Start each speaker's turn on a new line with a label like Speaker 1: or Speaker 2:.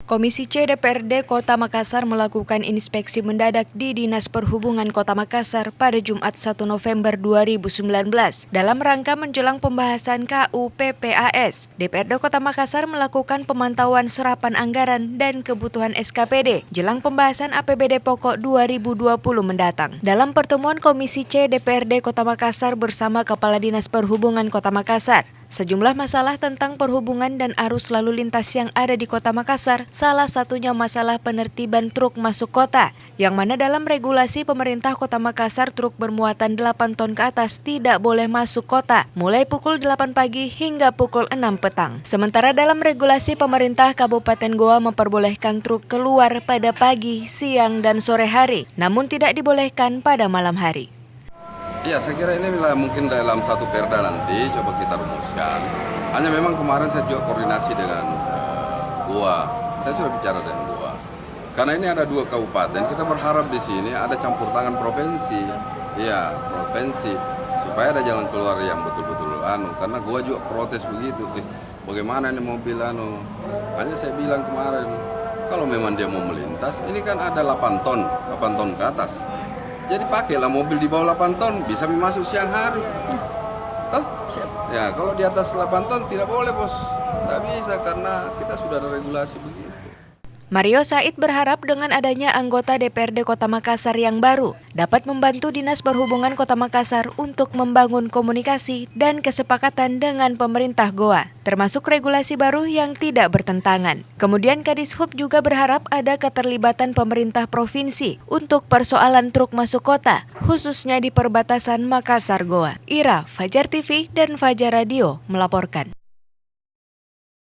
Speaker 1: Komisi C DPRD Kota Makassar melakukan inspeksi mendadak di Dinas Perhubungan Kota Makassar pada Jumat 1 November 2019. Dalam rangka menjelang pembahasan KU PPAS, DPRD Kota Makassar melakukan pemantauan serapan anggaran dan kebutuhan SKPD jelang pembahasan APBD pokok 2020 mendatang. Dalam pertemuan Komisi C DPRD Kota Makassar bersama Kepala Dinas Perhubungan Kota Makassar, sejumlah masalah tentang perhubungan dan arus lalu lintas yang ada di Kota Makassar, salah satunya masalah penertiban truk masuk kota, yang mana dalam regulasi pemerintah Kota Makassar truk bermuatan 8 ton ke atas tidak boleh masuk kota, mulai pukul 8 pagi hingga pukul 6 petang. Sementara dalam regulasi pemerintah Kabupaten Goa memperbolehkan truk keluar pada pagi, siang, dan sore hari, namun tidak dibolehkan pada malam hari.
Speaker 2: Ya, saya kira ini mungkin dalam satu perda nanti coba kita rumuskan. Hanya memang kemarin saya juga koordinasi dengan Goa. Saya sudah bicara dengan Goa. Karena ini ada 2 kabupaten, kita berharap di sini ada campur tangan provinsi. Ya, provinsi supaya ada jalan keluar yang betul-betul karena Goa juga protes begitu. Bagaimana ini mobil Hanya saya bilang kemarin, kalau memang dia mau melintas, ini kan ada 8 ton ke atas. Jadi pakailah mobil di bawah 8 ton, bisa masuk siang hari. Toh? Ya, kalau di atas 8 ton tidak boleh, Bos. Tidak bisa karena kita sudah ada regulasi begitu.
Speaker 1: Mario Said berharap dengan adanya anggota DPRD Kota Makassar yang baru dapat membantu Dinas Perhubungan Kota Makassar untuk membangun komunikasi dan kesepakatan dengan pemerintah Goa, termasuk regulasi baru yang tidak bertentangan. Kemudian Kadishub juga berharap ada keterlibatan pemerintah provinsi untuk persoalan truk masuk kota, khususnya di perbatasan Makassar Goa. Ira, Fajar TV dan Fajar Radio melaporkan.